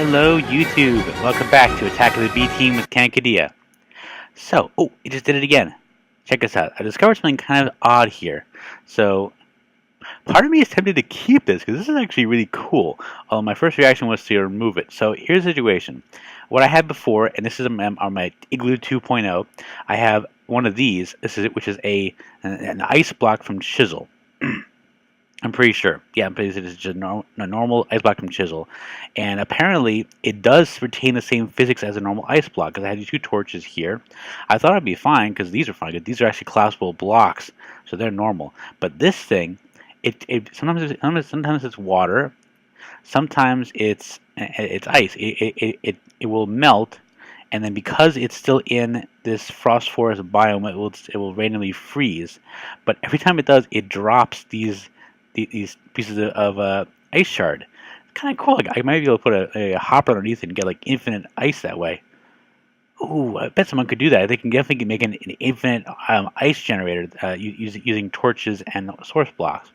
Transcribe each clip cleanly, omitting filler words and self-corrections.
Hello YouTube! Welcome back to Attack of the B Team with Kankadea. So, it just did it again. Check this out. I discovered something kind of odd here. So, part of me is tempted to keep this because this is actually really cool. My first reaction was to remove it. So, here's the situation. What I had before, and this is on my iGloo 2.0, I have one of these. This is it, which is an ice block from Chisel. I'm pretty sure. Yeah, but it is just a normal ice block from Chisel. And apparently, it does retain the same physics as a normal ice block, because I had these two torches here. I thought it'd be fine, because these are fine. These are actually collapsible blocks, so they're normal. But this thing, sometimes it's water, sometimes it's ice. It will melt, and then because it's still in this frost forest biome, it will randomly freeze. But every time it does, it drops these pieces of ice shard. It's kind of cool. Like, I might be able to put a hopper underneath it and get like infinite ice that way. Ooh, I bet someone could do that. They can definitely make an infinite ice generator using torches and source blocks.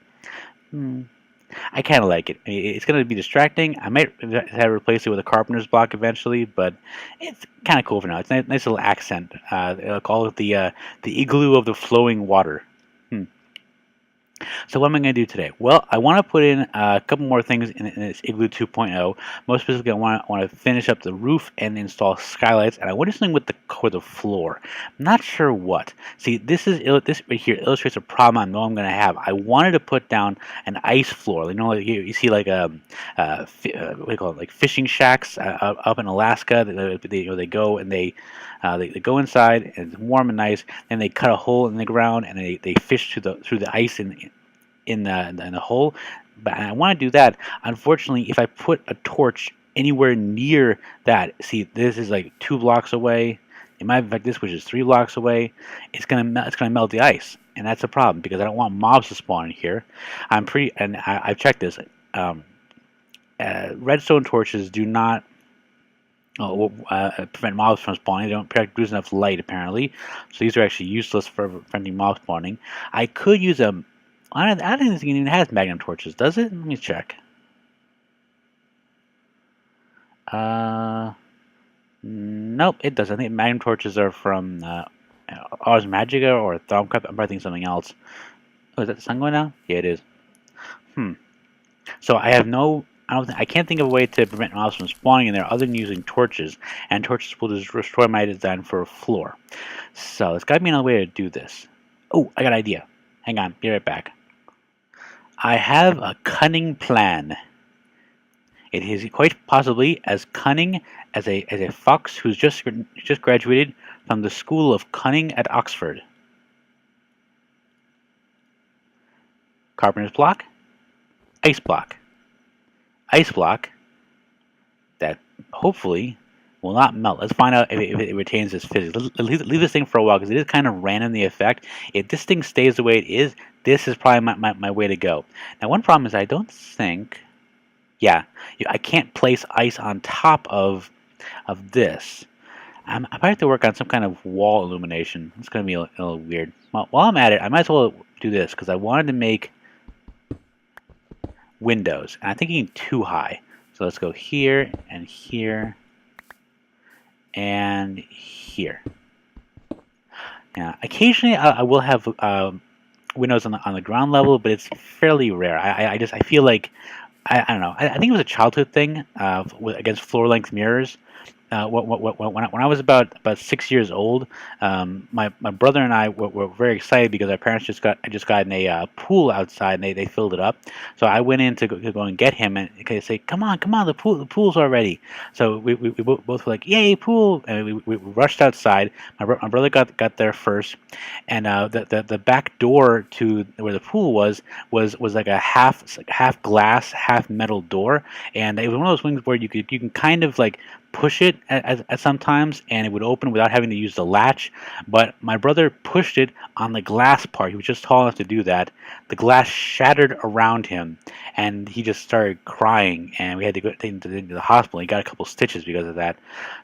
I kind of like it. It's going to be distracting. I might have to replace it with a carpenter's block eventually, but it's kind of cool for now. It's a nice little accent. I'll call it the igloo of the flowing water. So what am I going to do today? Well, I want to put in a couple more things in this iGloo 2.0. Most specifically, I want to finish up the roof and install skylights, and I want to do something with the floor. I'm not sure what. See, this right here illustrates a problem I know I'm going to have. I wanted to put down an ice floor. You know, like you see like what do you call it, like fishing shacks up in Alaska. They go and they go inside, and it's warm and nice. And they cut a hole in the ground, and they fish through the ice in the hole. But I want to do that. Unfortunately, if I put a torch anywhere near that, see, this is like 2 blocks away. It might affect this, which is 3 blocks away. It's gonna melt the ice, and that's a problem because I don't want mobs to spawn in here. I've checked this. Redstone torches do not prevent mobs from spawning. They don't produce enough light, apparently. So these are actually useless for preventing mob spawning. I could use a... I don't think this thing even has magnum torches, does it? Let me check. Nope, it doesn't. I think magnum torches are from Ars Magica or Thaumcraft. I'm probably thinking something else. Oh, is that the sun going down? Yeah, it is. So I have no... I can't think of a way to prevent mobs from spawning in there other than using torches, and torches will just destroy my design for a floor. So there's got to be another way to do this. Oh, I got an idea. Hang on, be right back. I have a cunning plan. It is quite possibly as cunning as a fox who's just graduated from the School of Cunning at Oxford. Carpenter's block, ice block. Ice block that hopefully will not melt. Let's find out if it retains its physics. Leave this thing for a while because it is kind of random, the effect. If this thing stays the way it is, this is probably my way to go. Now, one problem is I don't think... Yeah, I can't place ice on top of this. I might have to work on some kind of wall illumination. It's going to be a little weird. Well, while I'm at it, I might as well do this because I wanted to make windows, and I'm thinking too high. So let's go here and here and here. Now, occasionally I will have windows on the ground level, but it's fairly rare. I feel like I don't know. I think it was a childhood thing against floor length mirrors. When I was about 6 years old, my brother and I were very excited because our parents just got a pool outside and they filled it up. So I went in to go and get him and they say, come on, the pool's already. So we both were like, yay, pool! And we rushed outside. My brother got there first, and the back door to where the pool was like a half glass, half metal door, and it was one of those things where you can kind of like push it at sometimes and it would open without having to use the latch, but my brother pushed it on the glass part. He was just tall enough to do that. The glass shattered around him and he just started crying, and we had to go take him to the hospital. He got a couple stitches because of that.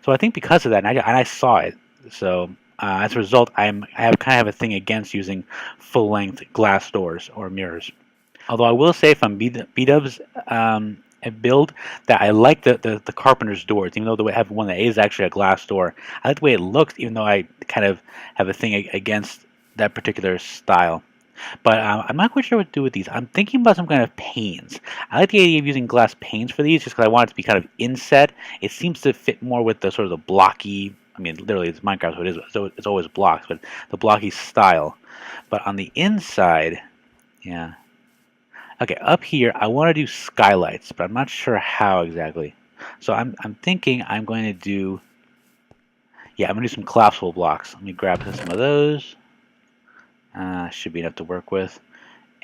So I think because of that, and I saw it, so as a result, I have kind of a thing against using full-length glass doors or mirrors. Although I will say from B-Dubs, build that I like the carpenter's doors, even though I have one that is actually a glass door. I like the way it looks, even though I kind of have a thing against that particular style. But I'm not quite sure what to do with these. I'm thinking about some kind of panes. I like the idea of using glass panes for these just because I want it to be kind of inset. It seems to fit more with the sort of the blocky, I mean, literally it's Minecraft, so it's always blocks, but the blocky style. But on the inside, yeah. Okay, up here, I want to do skylights, but I'm not sure how exactly. So I'm thinking I'm going to do, yeah, I'm going to do some collapsible blocks. Let me grab some of those. Should be enough to work with.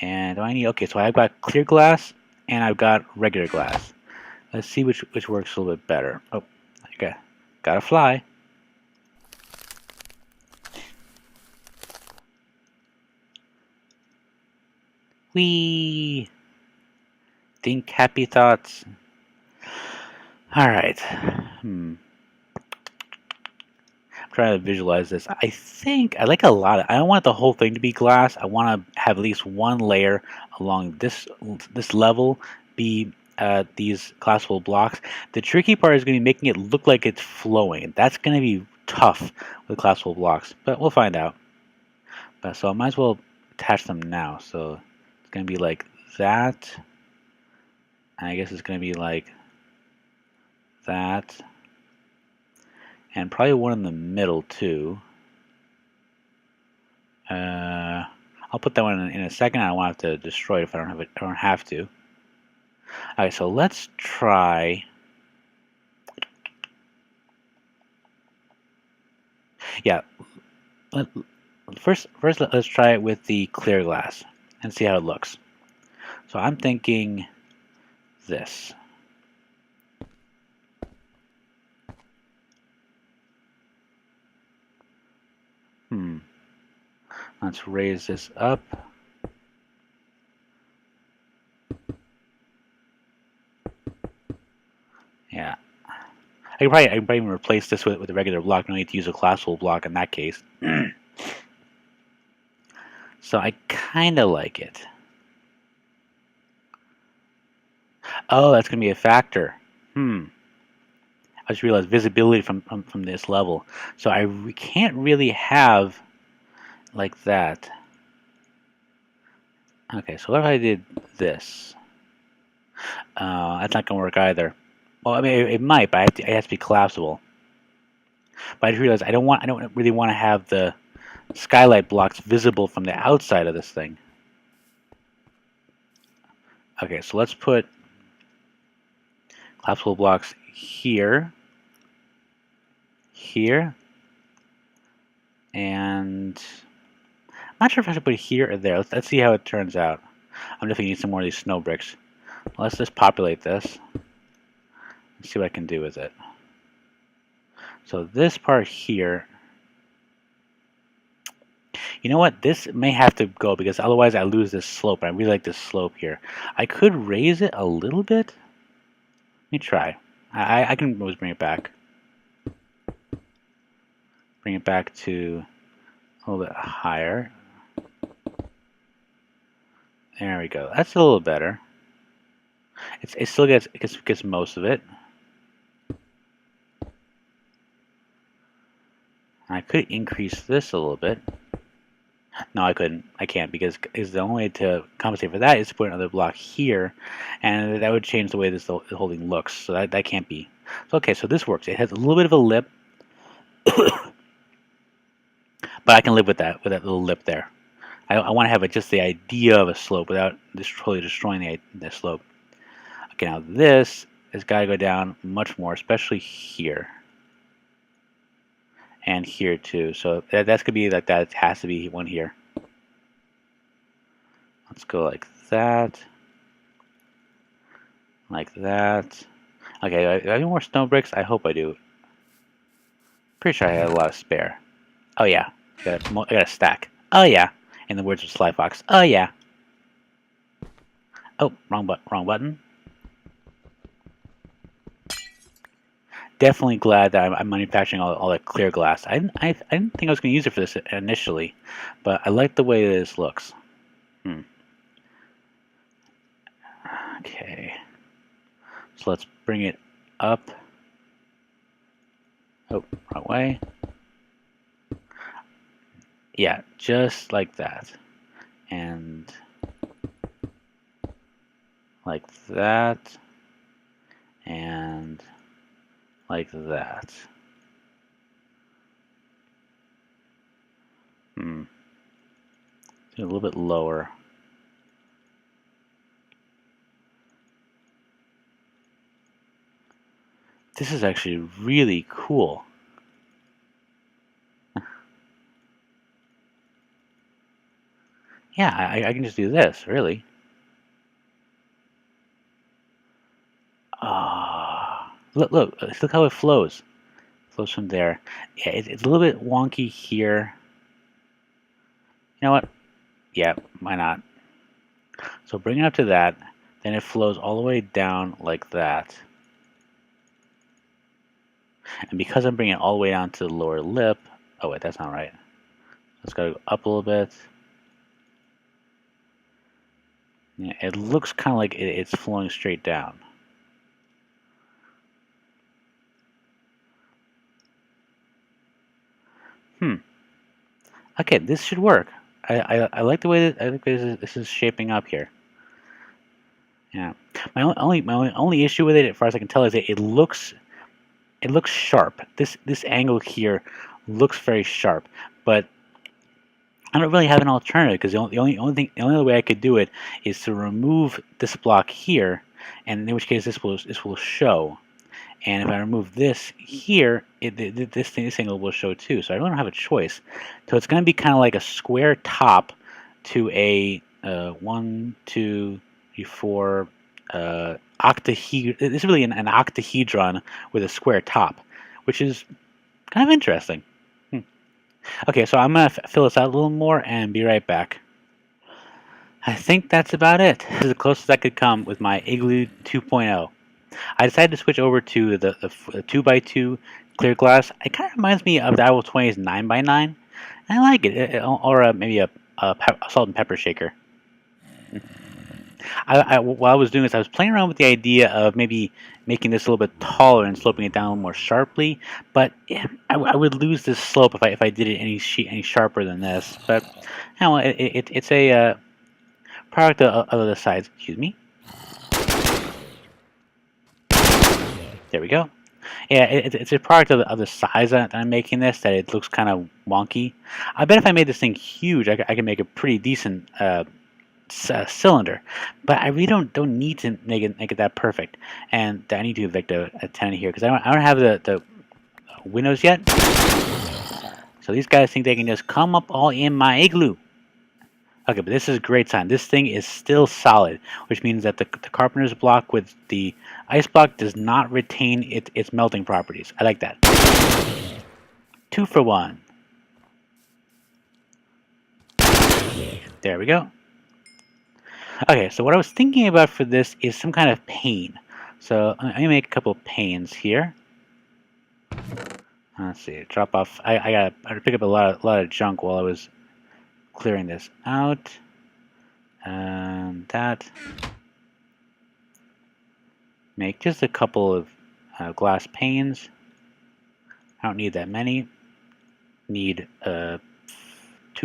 And do I need, okay, so I've got clear glass and I've got regular glass. Let's see which works a little bit better. Oh, okay, gotta fly. Whee! Think happy thoughts. Alright. I'm trying to visualize this. I think I like a lot of, I don't want the whole thing to be glass. I want to have at least one layer along this level be these collapsible blocks. The tricky part is going to be making it look like it's flowing. That's going to be tough with collapsible blocks, but we'll find out. So I might as well attach them now. So it's going to be like that. I guess it's going to be like that. And probably one in the middle too. I'll put that one in a second. I don't want to have to destroy it if I don't have it. I don't have to. Alright, so let's try. Yeah. First, let's try it with the clear glass and see how it looks. So I'm thinking this. Let's raise this up. Yeah. I can probably even replace this with a regular block. No need to use a collapsible block in that case. So I kind of like it. Oh, that's going to be a factor. I just realized visibility from this level. So I can't really have like that. Okay, so what if I did this? That's not going to work either. Well, I mean, it might, but it has to be collapsible. But I just realized I don't really want to have the skylight blocks visible from the outside of this thing. Okay, so let's put collapsible blocks here, here, and I'm not sure if I should put it here or there. Let's see how it turns out. I'm definitely need some more of these snow bricks. Let's just populate this. Let's see what I can do with it. So this part here, you know what? This may have to go because otherwise I lose this slope. I really like this slope here. I could raise it a little bit. Let me try. I can always bring it back. Bring it back to a little bit higher. There we go. That's a little better. It still gets most of it. I could increase this a little bit. No, I couldn't. I can't because the only way to compensate for that is to put another block here, and that would change the way the whole thing looks. So that can't be. So, okay, so this works. It has a little bit of a lip, but I can live with that little lip there. I want to have just the idea of a slope without totally destroying the slope. Okay, now this has got to go down much more, especially here. And here too. So that's going to be like that. It has to be one here. Let's go like that. Like that. Okay, do I have any more snow bricks? I hope I do. Pretty sure I had a lot of spare. Oh yeah. I got a stack. Oh yeah. In the words of Sly Fox. Oh yeah. Oh, wrong button. Definitely glad that I'm manufacturing all that clear glass. I didn't think I was going to use it for this initially, but I like the way this looks. Okay. So let's bring it up. Oh, wrong way. Yeah, just like that. And like that. And like that. Do a little bit lower. This is actually really cool. Yeah, I can just do this, really. Ah, look how it flows. Flows from there. Yeah, it's a little bit wonky here. You know what? Yeah, why not? So bring it up to that, then it flows all the way down like that. And because I'm bringing it all the way down to the lower lip, oh wait, that's not right. Let's go up a little bit. Yeah, it looks kind of like it's flowing straight down. Okay, this should work. I like the way that this is shaping up here. Yeah. My only issue with it, as far as I can tell, is that it looks sharp. This angle here looks very sharp, but I don't really have an alternative because the only other way I could do it is to remove this block here, and in which case this will show. And if I remove this here, this angle will show too. So I really don't have a choice. So it's going to be kind of like a square top to a 1, 2, 3, 4 octahedron. This is really an octahedron with a square top, which is kind of interesting. Okay, so I'm going to fill this out a little more and be right back. I think that's about it. This is the closest I could come with my iGloo 2.0. I decided to switch over to the 2x2 clear glass. It kind of reminds me of the BDouble0100's 9x9. I like it, or maybe a salt and pepper shaker. While I was doing this, I was playing around with the idea of maybe making this a little bit taller and sloping it down a little more sharply. But I would lose this slope if I did it any sharper than this. But you know, it's a product of the size. Excuse me. There we go. Yeah, it's a product of the size that I'm making this, that it looks kind of wonky. I bet if I made this thing huge, I could make a pretty decent cylinder. But I really don't need to make it that perfect. And I need to evict a tenant here because I don't have the windows yet. So these guys think they can just come up all in my igloo. Okay, but this is a great sign. This thing is still solid, which means that the carpenter's block with the ice block does not retain its melting properties. I like that. 2 for 1. There we go. Okay, so what I was thinking about for this is some kind of pane. So I'm going to make a couple of panes here. Let's see, drop off. I gotta pick up a lot of junk while I was clearing this out. And that. Make just a couple of glass panes. I don't need that many. Need 2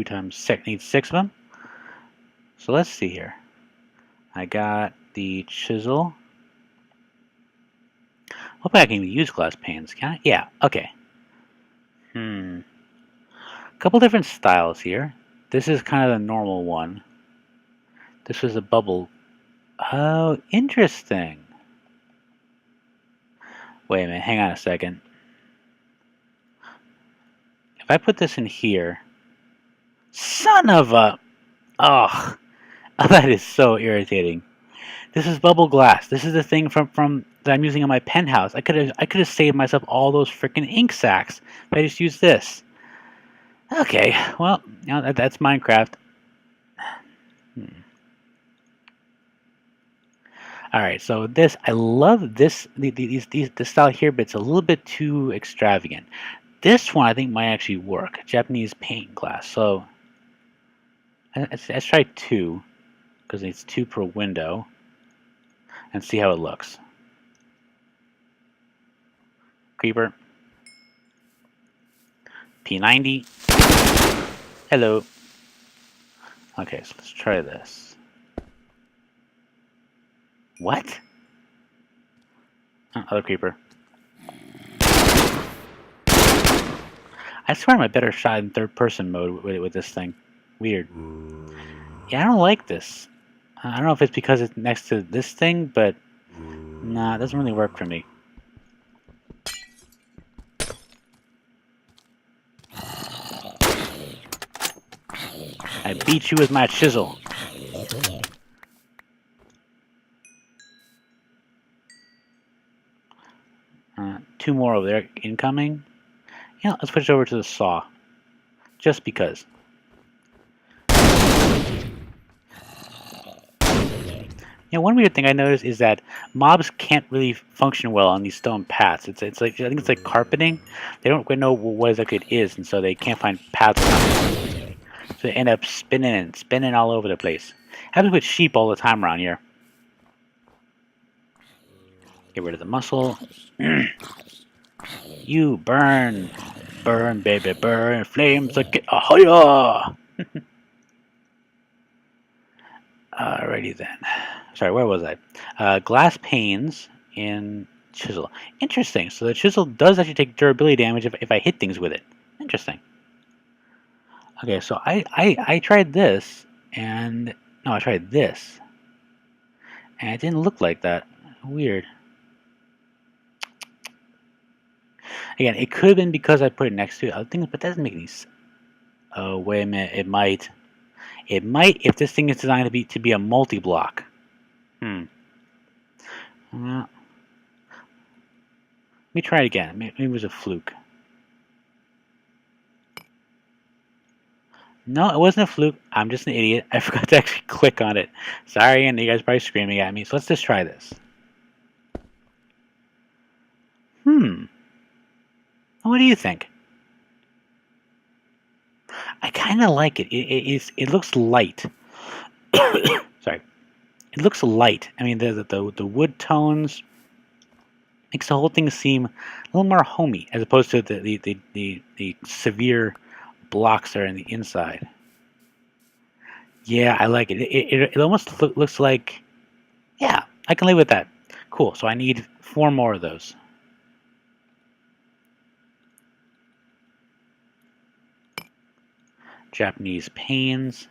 times 6. Need 6 of them. So let's see here. I got the chisel. Hopefully I can even use glass panes. Can I? Yeah. Okay. A couple different styles here. This is kind of the normal one. This was a bubble. Oh, interesting. Wait a minute. Hang on a second. If I put this in here, son of a... Oh, that is so irritating. This is bubble glass. This is the thing from that I'm using on my penthouse. I could have saved myself all those freaking ink sacs if I just used this. Okay, well, you know, that's Minecraft. All right, so this, I love this this style here, but it's a little bit too extravagant. This one I think might actually work. Japanese paint glass. So let's try 2, because it's 2 per window, and see how it looks. creeper. P90. Hello. Okay, so let's try this. What? Oh, other creeper. I swear I'm a better shot in third-person mode with this thing. Weird. Yeah, I don't like this. I don't know if it's because it's next to this thing, but nah, it doesn't really work for me. I beat you with my chisel. Two more over there incoming. Yeah, let's switch over to the saw. Just because. You know, one weird thing I noticed is that mobs can't really function well on these stone paths. It's like, I think it's like carpeting. They don't quite know what exactly it is, and so they can't find paths around it. So they end up spinning all over the place. Happens with sheep all the time around here. Get rid of the muscle. You burn. Burn, baby, burn. Flames again. Ahoy! Alrighty then. Sorry, where was I? Glass panes in chisel. Interesting. So the chisel does actually take durability damage if I hit things with it. Interesting. Okay, so I tried this, and... No, I tried this. And it didn't look like that. Weird. Again, it could have been because I put it next to other things, but that doesn't make any sense. Oh, wait a minute. It might. It might if this thing is designed to be a multi-block. Let me try it again. Maybe it was a fluke. No, it wasn't a fluke. I'm just an idiot. I forgot to actually click on it. Sorry, and you guys are probably screaming at me. So let's just try this. What do you think? I kind of like it. It looks light. Sorry. It looks light. I mean, the wood tones makes the whole thing seem a little more homey, as opposed to the severe blocks that are in the inside. Yeah, I like it. It almost looks like... Yeah, I can live with that. Cool, so I need 4 more of those. Japanese panes.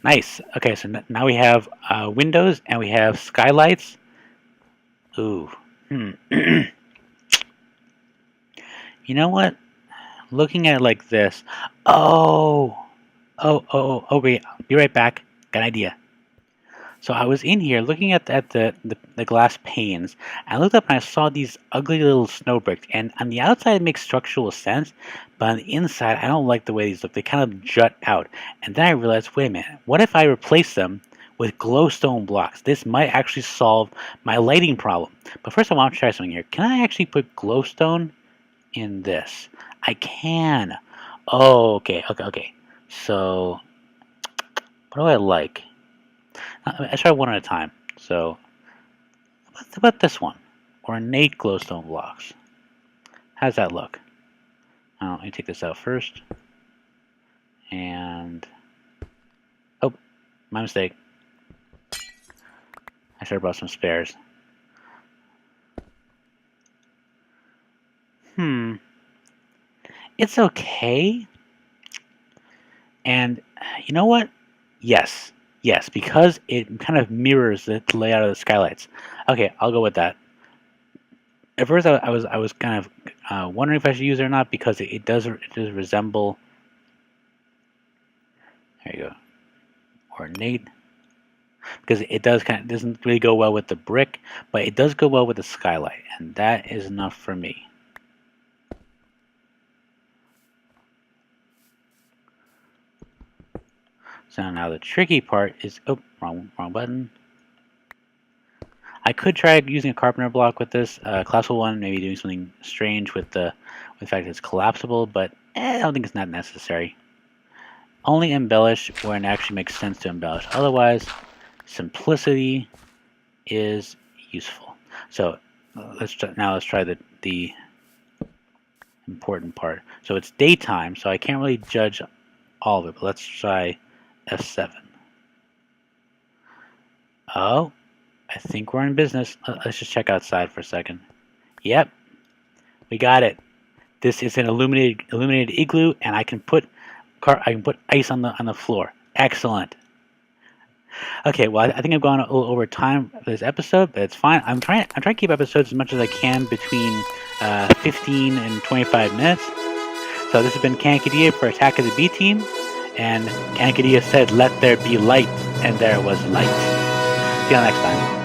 Nice. Okay, so now we have windows and we have skylights. Ooh. You know what? Looking at it like this. Oh, wait. Be right back. Got an idea. So I was in here looking at the glass panes. I looked up and I saw these ugly little snow bricks. And on the outside it makes structural sense, but on the inside I don't like the way these look. They kind of jut out. And then I realized, wait a minute, what if I replace them with glowstone blocks? This might actually solve my lighting problem. But first I want to try something here. Can I actually put glowstone in this? I can. Oh, okay. So, what do I like? I try one at a time. So, how about this one? Ornate glowstone blocks. How's that look? Let me take this out first. And... Oh, my mistake. I should have brought some spares. It's okay. And, you know what? Yes, because it kind of mirrors the layout of the skylights. Okay, I'll go with that. At first, I was kind of wondering if I should use it or not, because it does resemble. There you go. Ornate, because it doesn't really go well with the brick, but it does go well with the skylight, and that is enough for me. So now the tricky part is, oh, wrong button. I could try using a carpenter block with this collapsible one, maybe doing something strange with the fact that it's collapsible, but I don't think it's not necessary. Only embellish when it actually makes sense to embellish. Otherwise, simplicity is useful. So let's try the important part. So it's daytime, so I can't really judge all of it. But let's try F7. Oh, I think we're in business. Let's just check outside for a second. Yep, we got it. This is an illuminated igloo, and I can put ice on the floor. Excellent. Okay, well, I think I've gone a little over time for this episode, but it's fine. I'm trying to keep episodes as much as I can between 15 and 25 minutes. So this has been GenerikB for Attack of the B Team, and GenerikB said, "Let there be light," and there was light. See you next time.